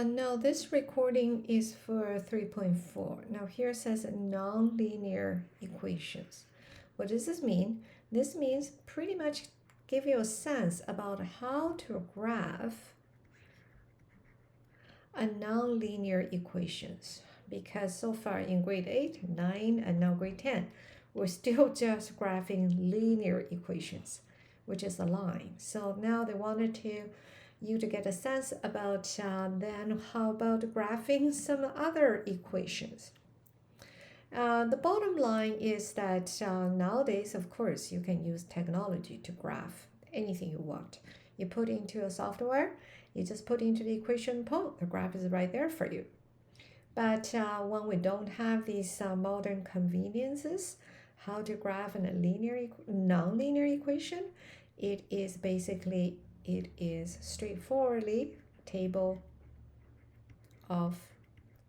No, this recording is for 3.4. Now here it says nonlinear equations. What does this mean? This means pretty much give you a sense about how to graph a nonlinear equations. Because so far in grade 8, 9, and now grade 10, we're still just graphing linear equations, which is a line. So now they wanted you to get a sense about then how about graphing some other equations. The bottom line is that nowadays, of course, you can use technology to graph anything you want. You put into a software, you just put into the equation, boom, the graph is right there for you. But when we don't have these modern conveniences, how to graph in a nonlinear equation, it is straightforwardly table of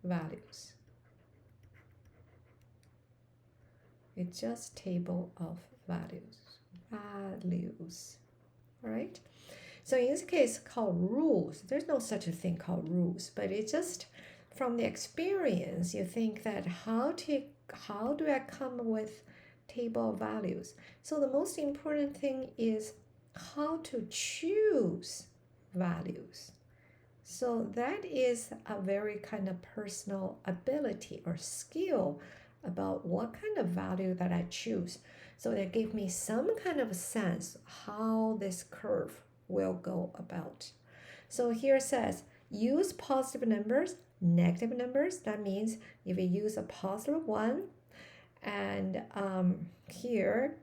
values. It's just table of values. All right? So in this case, called rules. There's no such a thing called rules, but it's just from the experience, you think that how do I come up with table of values? So the most important thing is how to choose values. So that is a very kind of personal ability or skill about what kind of value that I choose. So that gave me some kind of a sense how this curve will go about. So here it says use positive numbers, negative numbers. That means if you use a positive one and here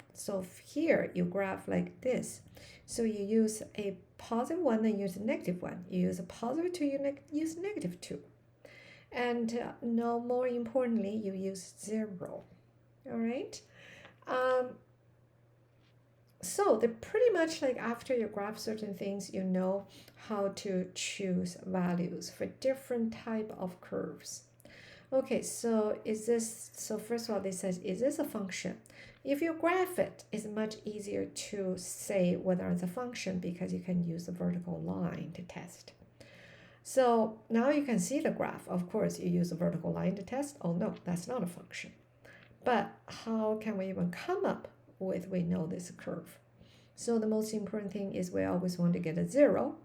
you graph like this. So you use a positive one and use a negative one. You use a positive 2, you use negative 2. And no more importantly, you use 0. All right. So they're pretty much like after you graph certain things, you know how to choose values for different type of curves. Okay, so first of all, this says, is this a function? If you graph it, it's much easier to say whether it's a function because you can use a vertical line to test. So now you can see the graph. Of course, you use a vertical line to test. Oh no, that's not a function. But how can we even come up with, we know this curve? So the most important thing is we always want to get a 0.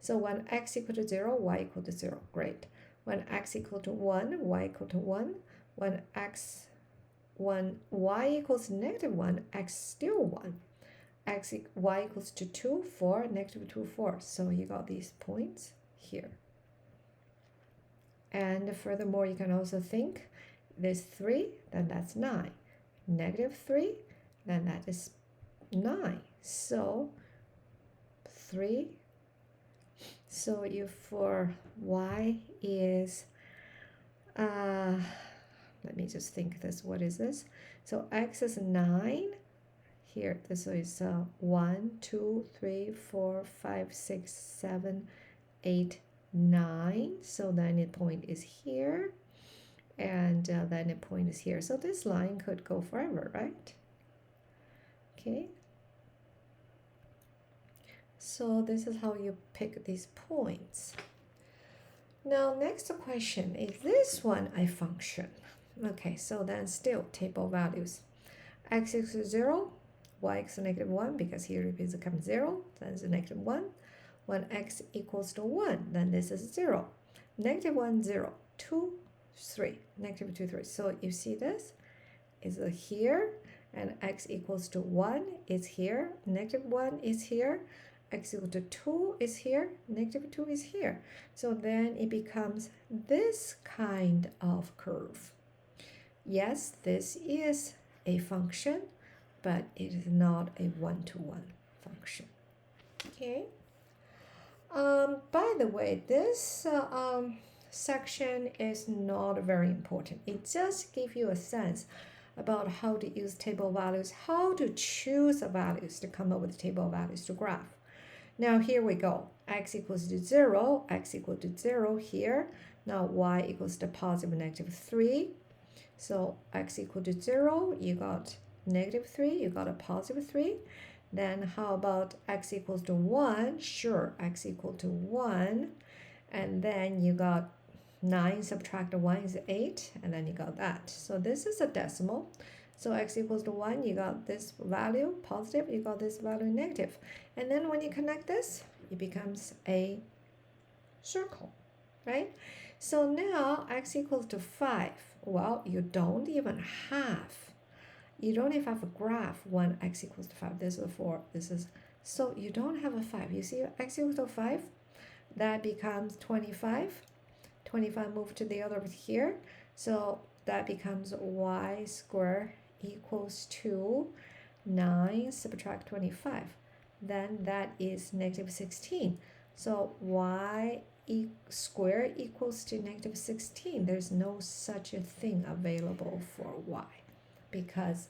So when x equal to 0, y equal to 0. Great. When x equal to 1, y equal to 1. When y equals negative 1, x still 1. Y equals to 2, 4, negative 2, 4. So you got these points here. And furthermore, you can also think this 3, then that's 9. Negative 3, then that is 9. So 3. So you for y is, let me just think this, what is this? So x is 9. Here, this is 1, 2, 3, 4, 5, 6, 7, 8, 9. So then the point is here. And then the point is here. So this line could go forever, right? Okay. So this is how you pick these points. Now, next question, is this one a function? Okay, so then still table values. X equals 0, y equals negative 1, because here it becomes 0, then it's a negative 1. When x equals to 1, then this is 0. Negative 1, 0, 2, 3, negative 2, 3. So you see this is here, and x equals to 1 is here, negative 1 is here, x equal to 2 is here, negative 2 is here. So then it becomes this kind of curve. Yes, this is a function, but it is not a one-to-one function. Okay. By the way, this section is not very important. It just gives you a sense about how to use table values, how to choose the values to come up with table values to graph. Now here we go. X equals to 0, x equal to 0 here. Now y equals to positive negative 3. So x equal to 0, you got negative 3, you got a positive 3. Then how about x equals to 1? Sure, x equal to 1. and then you got 9 subtract 1 is 8, and then you got that. So this is a decimal. So x equals to 1, you got this value positive, you got this value negative. And then when you connect this, it becomes a circle, right? So now x equals to 5. Well, you don't even have a graph when x equals to 5. This is a 4, this is, so you don't have a 5. You see x equals to 5, that becomes 25. 25 move to the other here, so that becomes y squared equals to 9 subtract 25. Then that is negative 16. So y squared equals to negative 16. There's no such a thing available for y, because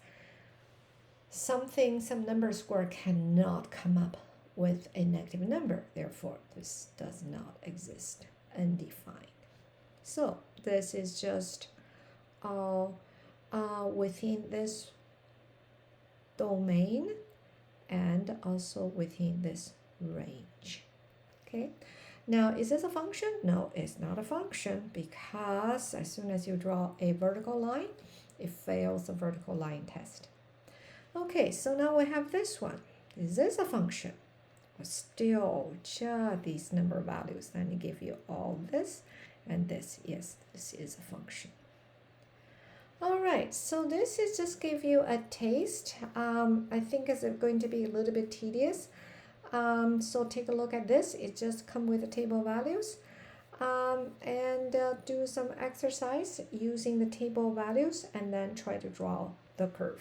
some number square cannot come up with a negative number. Therefore, this does not exist, undefined. So this is just within this domain and also within this range. Okay, now is this a function? No, it's not a function, because as soon as you draw a vertical line, it fails the vertical line test. Okay, so now we have this one. Is this a function? Still just these number values, then it give you all this and this. Yes, this is a function. All right, so this is just give you a taste. I think it's going to be a little bit tedious. So take a look at this. It just come with the table values, and do some exercise using the table values, and then try to draw the curve.